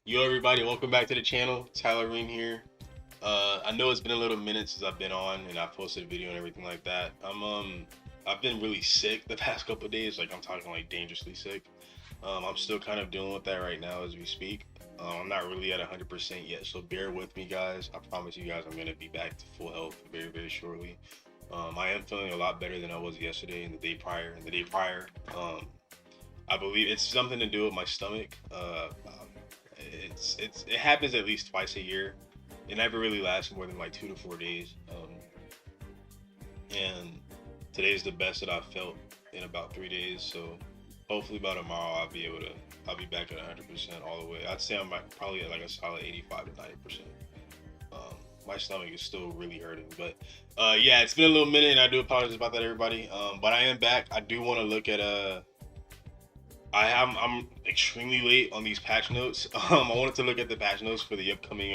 Yo, everybody, welcome back to the channel. Tyler Reen here. I know it's been a little minute since I've been on and I posted a video and everything like that. I've been really sick the past couple of days. Like I'm talking like dangerously sick. I'm still kind of dealing with that right now as we speak. I'm not really at 100% yet, so bear with me, guys. I promise you guys, I'm gonna be back to full health very, very shortly. I am feeling a lot better than I was yesterday and the day prior. I believe it's something to do with my stomach. It happens at least twice a year. It never really lasts more than like 2 to 4 days. And today's the best that I've felt in about 3 days. So hopefully by tomorrow I'll be back at 100% all the way. I'd say I'm probably at like a solid 85 to 90%. My stomach is still really hurting, but yeah, it's been a little minute, and I do apologize about that, everybody. But I am back. I do want to look at I'm extremely late on these patch notes. I wanted to look at the patch notes for the upcoming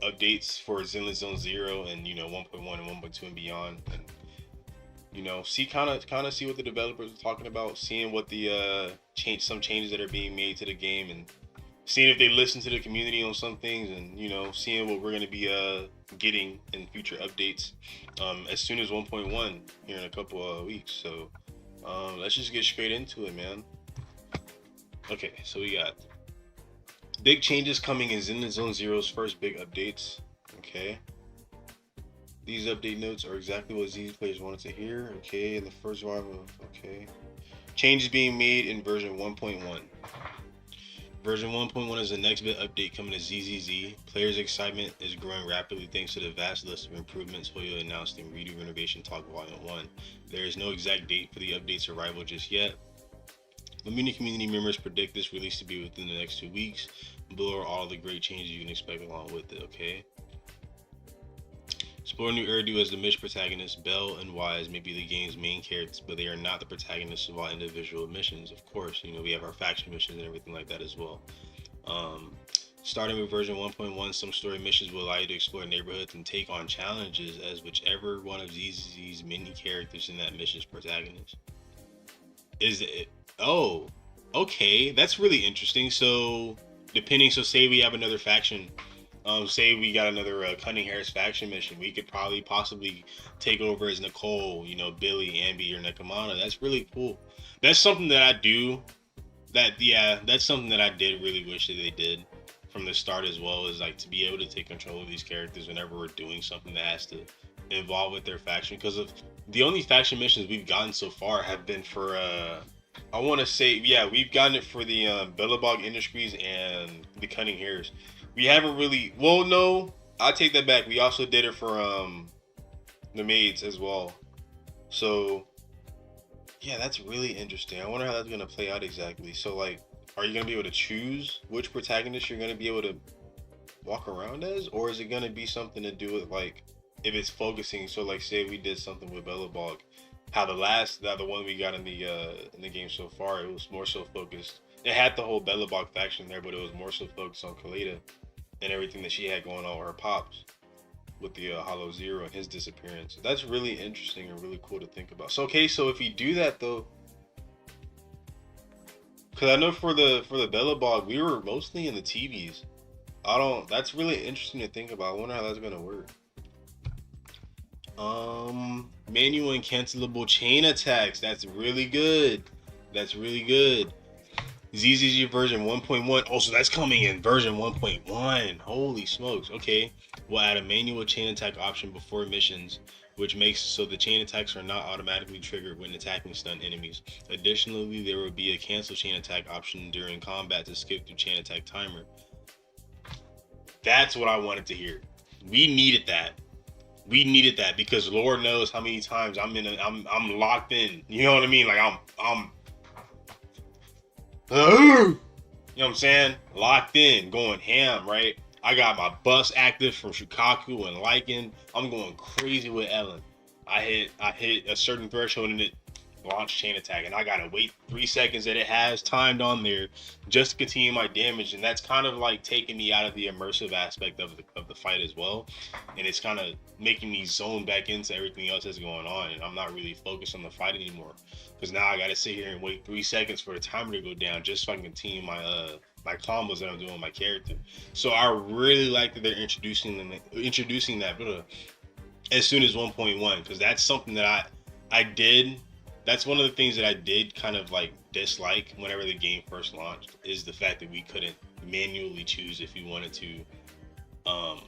updates for Zenless Zone Zero and 1.1 and 1.2 and beyond, and see kind of see what the developers are talking about, seeing what the some changes that are being made to the game, and seeing if they listen to the community on some things, and seeing what we're gonna be getting in future updates as soon as 1.1 here in a couple of weeks. So let's just get straight into it, man. Okay, so we got big changes coming in Zenless Zone Zero's first big updates. Okay. These update notes are exactly what ZZ players wanted to hear. Okay, in the first round of okay. Changes being made in version 1.1. Version 1.1 is the next big update coming to ZZZ. Players' excitement is growing rapidly thanks to the vast list of improvements Hoyo announced in Redo Renovation Talk Volume 1. There is no exact date for the update's arrival just yet. Many community members predict this release to be within the next 2 weeks. Below are all the great changes you can expect along with it, okay? Explore new Urdu as the Mish protagonists. Bell and Wise may be the game's main characters, but they are not the protagonists of all individual missions. Of course, we have our faction missions and everything like that as well. Starting with version 1.1, some story missions will allow you to explore neighborhoods and take on challenges as whichever one of ZZ's many characters in that mission's protagonist. Is it? Oh, okay, that's really interesting. So, so say we have another faction. Say we got another Cunning Harris faction mission, we could probably possibly take over as Nicole, Billy, Ambi, or Nekomata. That's really cool. That's something that I do. That's something that I did really wish that they did from the start as well, is like to be able to take control of these characters whenever we're doing something that has to involve with their faction. Because of the only faction missions we've gotten so far have been for I want to say, yeah, we've gotten it for the Bellabog Industries and the Cunning Hairs. We haven't really. Well, no, I take that back. We also did it for the maids as well. So yeah, that's really interesting. I wonder how that's gonna play out exactly. So like, are you gonna be able to choose which protagonist you're gonna be able to walk around as, or is it gonna be something to do with like if it's focusing? So like, say we did something with Bellabog, how the one we got in the game so far, it was more so focused. It had the whole Bellabog faction there, but it was more so focused on Kaleda and everything that she had going on with her pops with the Hollow Zero and his disappearance. That's really interesting and really cool to think about. So okay, so if you do that though, because I know for the Bellabog, we were mostly in the TVs. I don't. That's really interesting to think about. I wonder how that's gonna work. Manual and cancelable chain attacks. That's really good. That's really good. ZZG version 1.1. Oh, so that's coming in version 1.1. Holy smokes. Okay. We'll add a manual chain attack option before missions, which makes so the chain attacks are not automatically triggered when attacking stun enemies. Additionally, there will be a cancel chain attack option during combat to skip through chain attack timer. That's what I wanted to hear. We needed that. We needed that because Lord knows how many times I'm locked in. You know what I mean? Like I'm you know what I'm saying? Locked in, going ham, right? I got my bus active from Shukaku and Lycan. I'm going crazy with Ellen. I hit a certain threshold and it launched chain attack, and I gotta wait 3 seconds that it has timed on there just to continue my damage, and that's kind of like taking me out of the immersive aspect of the fight as well, and it's kind of making me zone back into everything else that's going on, and I'm not really focused on the fight anymore because now I gotta sit here and wait 3 seconds for the timer to go down just so I can continue my combos that I'm doing with my character. So I really like that they're introducing that as soon as 1.1, because that's something that I did. That's one of the things that I did kind of like dislike whenever the game first launched, is the fact that we couldn't manually choose if we wanted to um,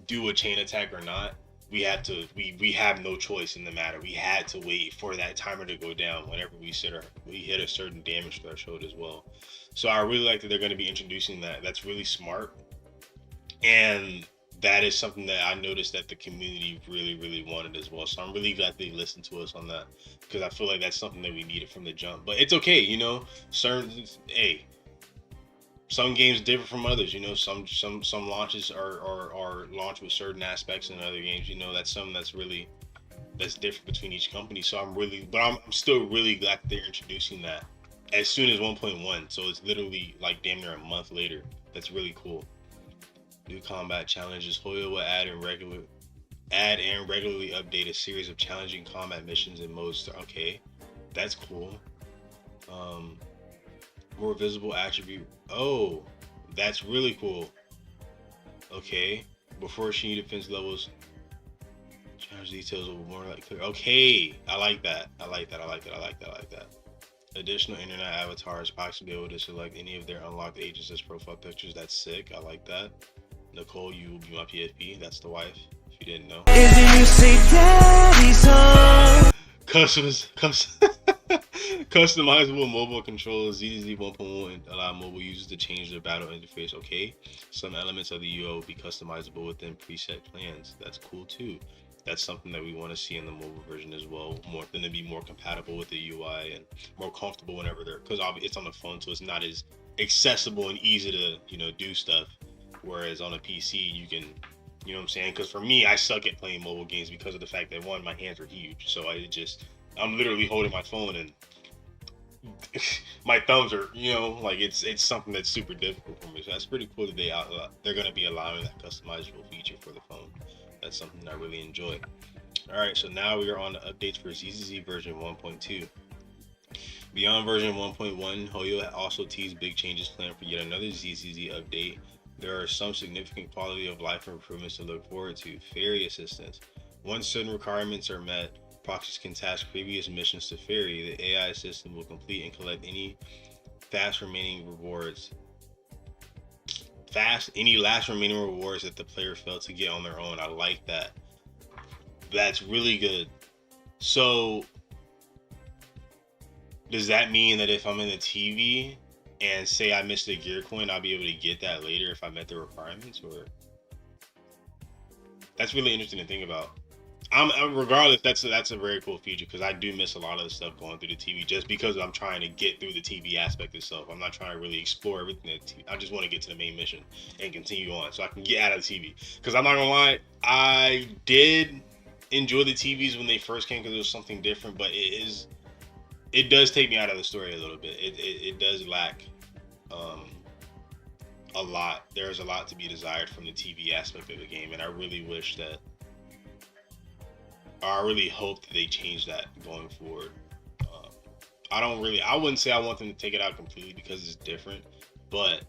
do a chain attack or not. We had to. We have no choice in the matter. We had to wait for that timer to go down whenever we hit a certain damage threshold as well. So I really like that they're going to be introducing that. That's really smart, and that is something that I noticed that the community really wanted as well. So I'm really glad they listened to us on that, because I feel like that's something that we needed from the jump. But it's okay, Certain, hey, some games differ from others. Some launches are launched with certain aspects, and other games, that's something that's different between each company. So I'm still really glad that they're introducing that as soon as 1.1. So it's literally like damn near a month later. That's really cool. New combat challenges. Hoyo will add and regularly update a series of challenging combat missions and modes. Okay, that's cool. Um, More visible attribute. Oh, that's really cool. Okay, before she defense levels, challenge details will be more like clear. Okay, I like that. I like that. I like that. I like that. I like that. Additional internet avatars, possibly able to select any of their unlocked agents as profile pictures. That's sick. I like that. Nicole, you will be my PSP. That's the wife. If you didn't know. Customizable mobile controls. ZDZ 1.1 allow mobile users to change their battle interface. Okay, some elements of the UI will be customizable within preset plans. That's cool too. That's something that we want to see in the mobile version as well. More than to be more compatible with the UI and more comfortable whenever because it's on the phone, so it's not as accessible and easy to do stuff. Whereas on a PC, you can, what I'm saying? Because for me, I suck at playing mobile games because of the fact that one, my hands are huge, so I'm literally holding my phone and my thumbs are, like it's something that's super difficult for me. So that's pretty cool that they're going to be allowing that customizable feature for the phone. That's something that I really enjoy. All right, so now we are on the updates for ZZZ version 1.2. Beyond version 1.1, Hoyo also teased big changes planned for yet another ZZZ update. There are some significant quality of life improvements to look forward to. Ferry assistance. Once certain requirements are met, proxies can task previous missions to Ferry. The AI system will complete and collect any last remaining rewards that the player failed to get on their own. I like that. That's really good. So does that mean that if I'm in the TV and say I missed a gear coin, I'll be able to get that later if I met the requirements? Or that's really interesting to think about. Regardless, that's a very cool feature, because I do miss a lot of the stuff going through the TV just because I'm trying to get through the TV aspect itself. I'm not trying to really explore everything. I just want to get to the main mission and continue on so I can get out of the TV. Because I'm not gonna lie, I did enjoy the TVs when they first came because it was something different, but it does take me out of the story a little bit. It does lack a lot. There's a lot to be desired from the TV aspect of the game, and I really hope that they change that going forward. I wouldn't say I want them to take it out completely because it's different, but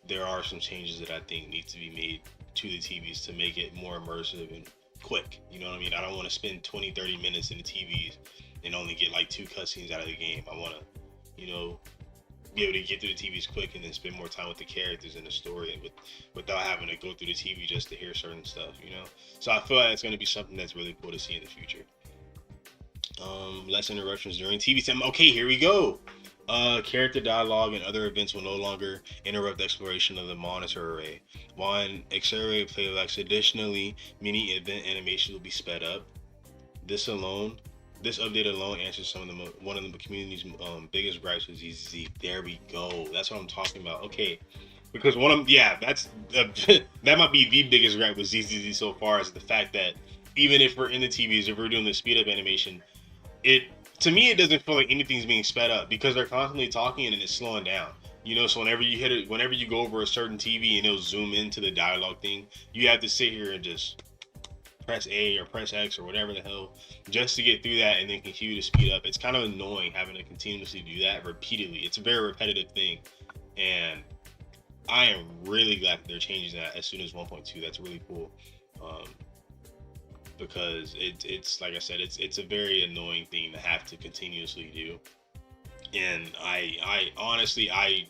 there are some changes that I think need to be made to the TVs to make it more immersive and quick. You know what I mean? I don't want to spend 20-30 minutes in the TVs and only get like 2 cutscenes out of the game. I want to, be able to get through the TVs quick and then spend more time with the characters and the story, and without having to go through the TV just to hear certain stuff, So I feel like it's going to be something that's really cool to see in the future. Less interruptions during TV time. Okay, here we go. Character dialogue and other events will no longer interrupt exploration of the monitor array. While in X-Array playbacks, additionally, many event animations will be sped up. This update alone answers one of the community's biggest gripes with ZZZ. There we go. That's what I'm talking about. Okay, because that might be the biggest gripe with ZZZ so far, is the fact that even if we're in the TVs, if we're doing the speed up animation, to me it doesn't feel like anything's being sped up because they're constantly talking and it's slowing down. So whenever you go over a certain TV and it'll zoom into the dialogue thing, you have to sit here and just press A or press X or whatever the hell just to get through that and then continue to speed up. It's kind of annoying having to continuously do that repeatedly. It's a very repetitive thing, and I am really glad that they're changing that as soon as 1.2. That's really cool. Um, because it's like I said, it's a very annoying thing to have to continuously do. And I honestly I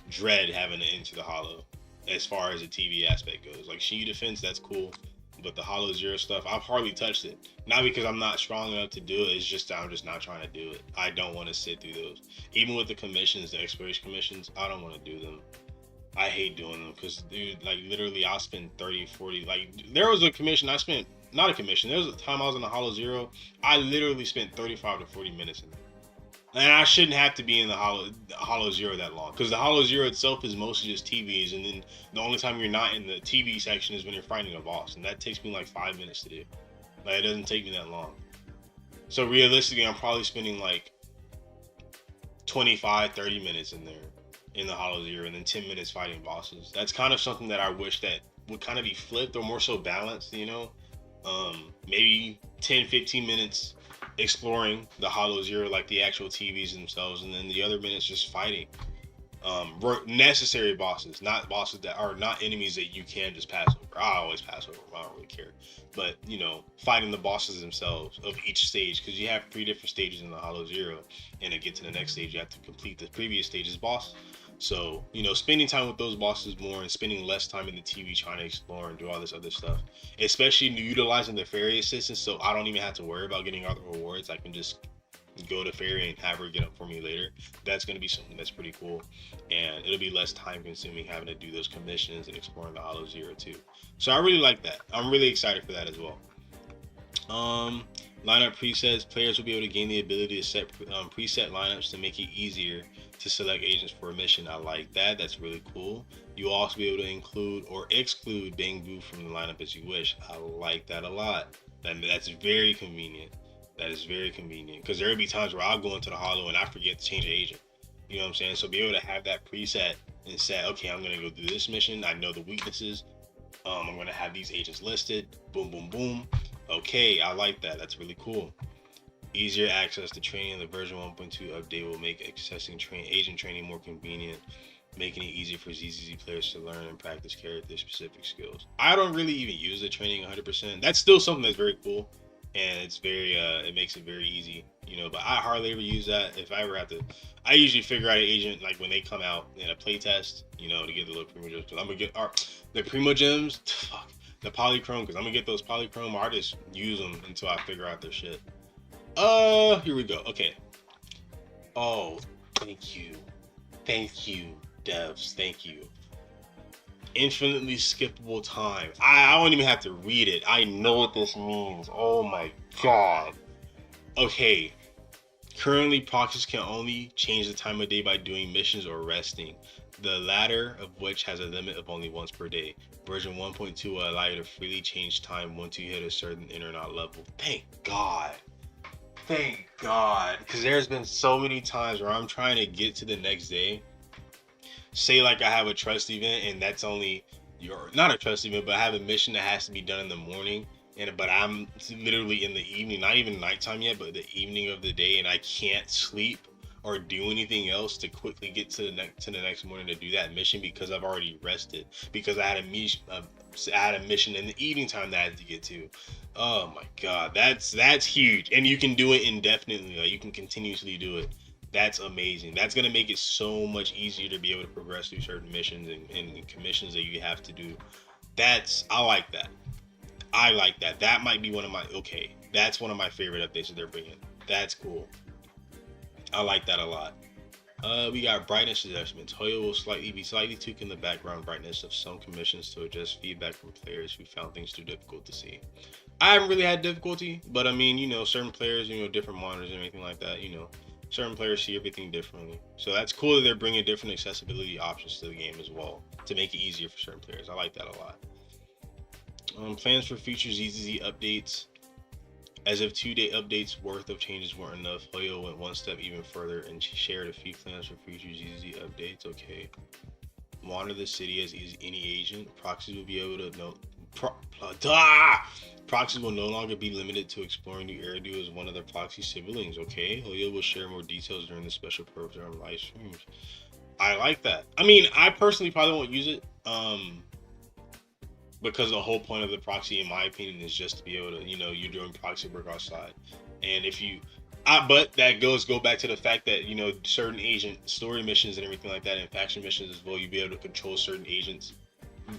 dread having to enter the hollow as far as the TV aspect goes. Like Shinju defense, that's cool. But the Hollow Zero stuff, I've hardly touched it. Not because I'm not strong enough to do it. It's just that I'm just not trying to do it. I don't want to sit through those. Even with the commissions, the exploration commissions, I don't want to do them. I hate doing them because, dude, like literally, I'll spend 30, 40. Like, there was a commission I spent, not a commission. There was a time I was in the Hollow Zero. I literally spent 35 to 40 minutes in there. And I shouldn't have to be in the Hollow Zero that long because the Hollow Zero itself is mostly just TVs, and then the only time you're not in the TV section is when you're fighting a boss, and that takes me like 5 minutes to do. Like it doesn't take me that long. So realistically, I'm probably spending like 25, 30 minutes in there in the Hollow Zero, and then 10 minutes fighting bosses. That's kind of something that I wish that would kind of be flipped or more so balanced, you know? Maybe 10, 15 minutes exploring the Hollow Zero, like the actual TVs themselves, and then the other minutes just fighting necessary bosses, not bosses that are not enemies that you can just pass over. I always pass over. I don't really care. But you know, fighting the bosses themselves of each stage, because you have 3 different stages in the Hollow Zero, and to get to the next stage, you have to complete the previous stage's boss. So you know, spending time with those bosses more and spending less time in the TV trying to explore and do all this other stuff, especially utilizing the fairy assistance, so I don't even have to worry about getting all the rewards. I can just go to Fairy and have her get up for me later. That's going to be something that's pretty cool, and it'll be less time consuming having to do those commissions and exploring the Hollow Zero too. So I really like that. I'm really excited for that as well. Lineup presets. Players will be able to gain the ability to set preset lineups to make it easier to select agents for a mission. I like that. That's really cool. You'll also be able to include or exclude Bangbu from the lineup as you wish. I like that a lot. That's very convenient. That is very convenient because there will be times where I'll go into the hollow and I forget to change the agent. You know what I'm saying? So be able to have that preset and say, okay, I'm gonna go do this mission. I know the weaknesses. I'm gonna have these agents listed. Boom, boom, boom. Okay, I like that. That's really cool. Easier access to training. The version 1.2 update will make accessing agent training more convenient, making it easier for ZZZ players to learn and practice character-specific skills. I don't really even use the training 100%. That's still something that's very cool. And it's very it makes it very easy, you know, but I hardly ever use that. If I ever have to, I usually figure out an agent like when they come out in a playtest, you know, to get the little primo gems, because I'm gonna get the primo gems, fuck, the polychrome, because I'm gonna get those polychrome, or I just use them until I figure out their shit. Here we go. Okay. Oh, thank you devs, thank you. Infinitely skippable time. I don't even have to read it. I know what this means. Oh my god. Okay. Currently, proxies can only change the time of day by doing missions or resting, the latter of which has a limit of only once per day. Version 1.2 will allow you to freely change time once you hit a certain internet level. Thank God. Thank God. Because there's been so many times where I'm trying to get to the next day. Say like I have a trust event and that's only not a trust event, but I have a mission that has to be done in the morning, but I'm literally in the evening, not even nighttime yet, but the evening of the day, and I can't sleep or do anything else to quickly get to the next morning to do that mission because I've already rested, because I had a mission in the evening time that I had to get to. Oh my god, that's huge, and you can do it indefinitely. Like you can continuously do it. That's amazing. That's going to make it so much easier to be able to progress through certain missions and commissions that you have to do. I like that. I like that. That might be that's one of my favorite updates that they're bringing. That's cool. I like that a lot. We got brightness adjustments. Hoyo will be slightly tweaking the background brightness of some commissions to adjust feedback from players who found things too difficult to see. I haven't really had difficulty, but I mean, you know, certain players, you know, different monitors and anything like that, you know. Certain players see everything differently. So that's cool that they're bringing different accessibility options to the game as well to make it easier for certain players. I like that a lot. Plans for future ZZZ updates. As if 2-day updates worth of changes weren't enough, Hoyo went one step even further and shared a few plans for future ZZZ updates. Okay. Wander the city as any agent. Proxies will be able to know. Proxies will no longer be limited to exploring New Eridu as one of their proxy siblings. Okay, Hoyo will share more details during the special program live streams. I like that. I mean, I personally probably won't use it. Because the whole point of the proxy, in my opinion, is just to be able to, you're doing proxy work outside, and if you, but that go back to the fact that certain agent story missions and everything like that, and faction missions as well, you be able to control certain agents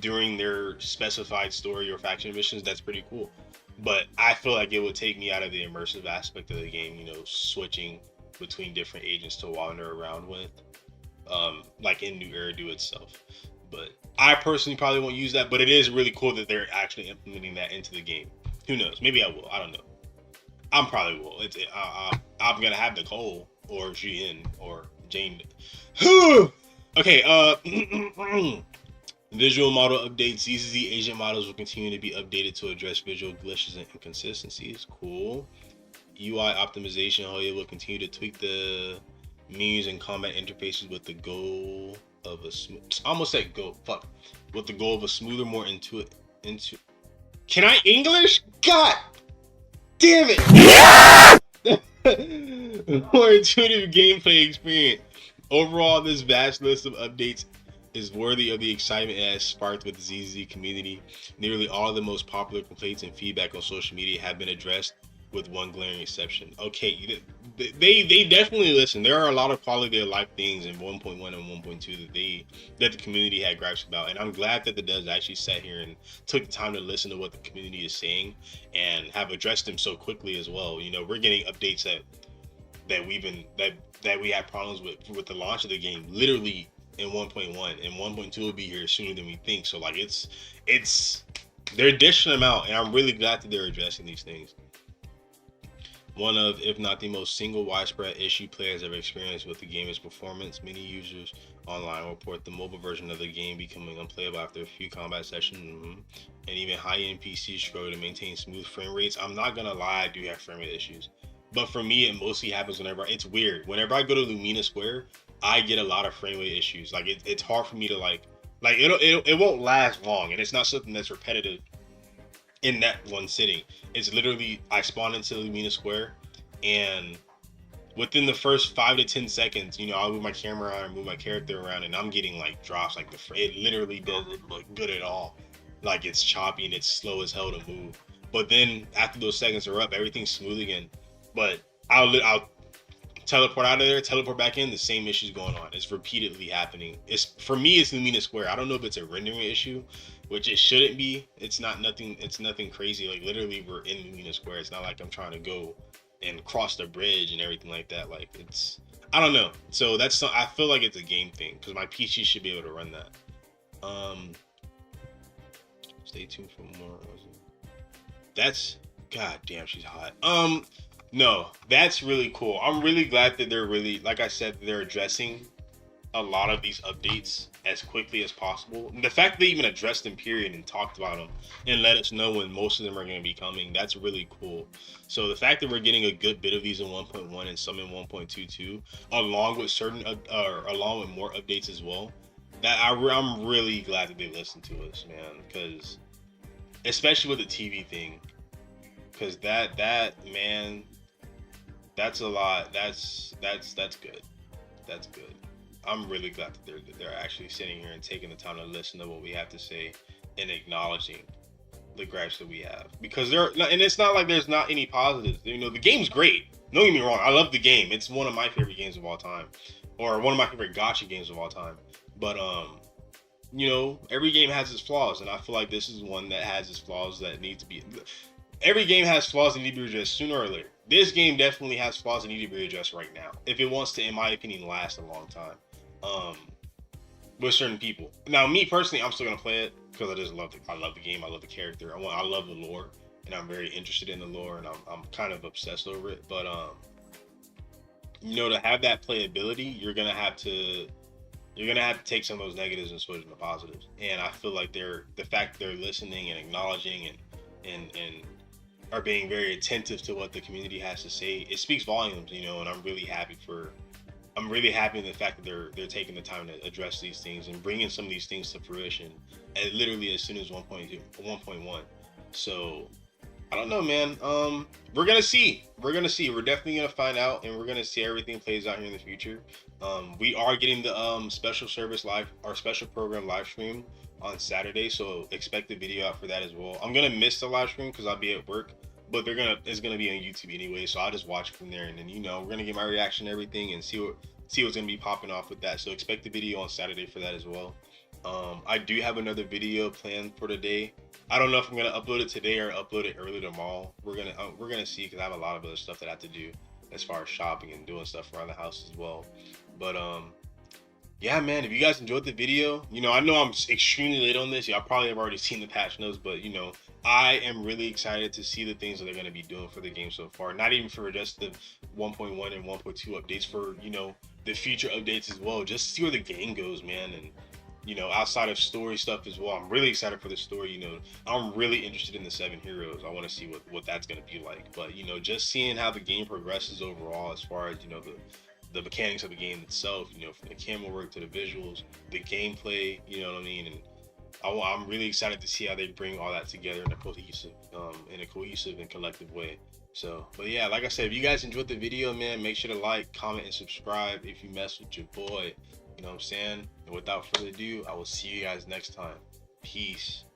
during their specified story or faction missions. That's pretty cool. But I feel like it would take me out of the immersive aspect of the game, switching between different agents to wander around with, like in New Eridu itself. But I personally probably won't use that. But it is really cool that they're actually implementing that into the game. Who knows? Maybe I will. I don't know. I'm probably will. I'm gonna have Nicole or Jin or Jane. Okay. Visual model updates. ZZZ agent models will continue to be updated to address visual glitches and inconsistencies. Cool. UI optimization. Oh yeah, will continue to tweak the menus and combat interfaces with the goal of a smooth. I almost said go. Fuck. With the goal of a smoother, more intuitive. Can I English? God damn it! More intuitive gameplay experience. Overall, this vast list of updates is worthy of the excitement it has sparked with the ZZ community. Nearly all of the most popular complaints and feedback on social media have been addressed, with one glaring exception. Okay, they definitely listen. There are a lot of quality of life things in 1.1 and 1.2 that the community had gripes about, and I'm glad that the devs actually sat here and took the time to listen to what the community is saying and have addressed them so quickly as well. We're getting updates that we had problems with the launch of the game literally in 1.1, and 1.2 will be here sooner than we think. So like it's they're dishing them out, and I'm really glad that they're addressing these things. One of, if not the most single widespread issue players have experienced with the game is performance. Many users online report the mobile version of the game becoming unplayable after a few combat sessions, and even high-end PCs struggle to maintain smooth frame rates. I'm not gonna lie, I do have frame rate issues, but for me, it mostly happens it's weird. Whenever I go to Lumina Square, I get a lot of frame rate issues. Like it's hard for me to like it won't last long, and it's not something that's repetitive in that one sitting. It's literally, I spawn into Lumina Square, and within the first 5 to 10 seconds, I'll move my camera around, move my character around, and I'm getting like drops. Like it literally doesn't look good at all. Like it's choppy and it's slow as hell to move. But then after those seconds are up, everything's smooth again. But I'll teleport out of there, teleport back in, the same issue's going on. It's repeatedly happening. For me, it's Lumina Square. I don't know if it's a rendering issue, which it shouldn't be. It's nothing crazy. Like literally we're in Lumina Square. It's not like I'm trying to go and cross the bridge and everything like that. Like I don't know. So I feel like it's a game thing, because my PC should be able to run that. Stay tuned for more. God damn, she's hot. No, that's really cool. I'm really glad that they're really, like I said, they're addressing a lot of these updates as quickly as possible. And the fact that they even addressed them, period, and talked about them and let us know when most of them are going to be coming, that's really cool. So the fact that we're getting a good bit of these in 1.1 and some in 1.22, along with more updates as well, I'm really glad that they listened to us, man. Because especially with the TV thing, because that man. That's a lot. That's good. That's good. I'm really glad that they're actually sitting here and taking the time to listen to what we have to say and acknowledging the gripes that we have, because and it's not like there's not any positives. The game's great. Don't get me wrong. I love the game. It's one of my favorite games of all time, or one of my favorite gacha games of all time. But every game has its flaws, and I feel like this is one that has its flaws that need to be. Every game has flaws that need to be addressed sooner or later. This game definitely has flaws that need to be addressed right now, if it wants to, in my opinion, last a long time. With certain people. Now, me personally, I'm still gonna play it because I love the game. I love the character. I love the lore, and I'm very interested in the lore, and I'm kind of obsessed over it. But to have that playability, you're gonna have to take some of those negatives and switch them to positives. And I feel like the fact that they're listening and acknowledging and are being very attentive to what the community has to say, it speaks volumes, and I'm really happy in the fact that they're taking the time to address these things and bringing some of these things to fruition, and literally as soon as 1.1. So I don't know, man. We're gonna see. We're gonna see. We're definitely gonna find out, and we're gonna see everything plays out here in the future. We are getting the special service live, our special program live stream on Saturday, so expect the video out for that as well. I'm gonna miss the live stream because I'll be at work, but it's gonna be on YouTube anyway, so I'll just watch it from there, and then we're gonna get my reaction to everything and see what's gonna be popping off with that. So expect the video on Saturday for that as well. I do have another video planned for today. I don't know if I'm gonna upload it today or upload it early tomorrow. We're gonna see because I have a lot of other stuff that I have to do as far as shopping and doing stuff around the house as well. But yeah, man, if you guys enjoyed the video, I know I'm extremely late on this. Y'all probably have already seen the patch notes, but I am really excited to see the things that they're gonna be doing for the game so far. Not even for just the 1.1 and 1.2 updates, for the future updates as well. Just to see where the game goes, man, and outside of story stuff as well. I'm really excited for the story. I'm really interested in the 7 heroes. I want to see what that's going to be like. But, just seeing how the game progresses overall as far as, the mechanics of the game itself, from the camera work to the visuals, the gameplay, you know what I mean? And I'm really excited to see how they bring all that together in a cohesive and collective way. So, but yeah, like I said, if you guys enjoyed the video, man, make sure to like, comment, and subscribe if you mess with your boy. You know what I'm saying? And without further ado, I will see you guys next time. Peace.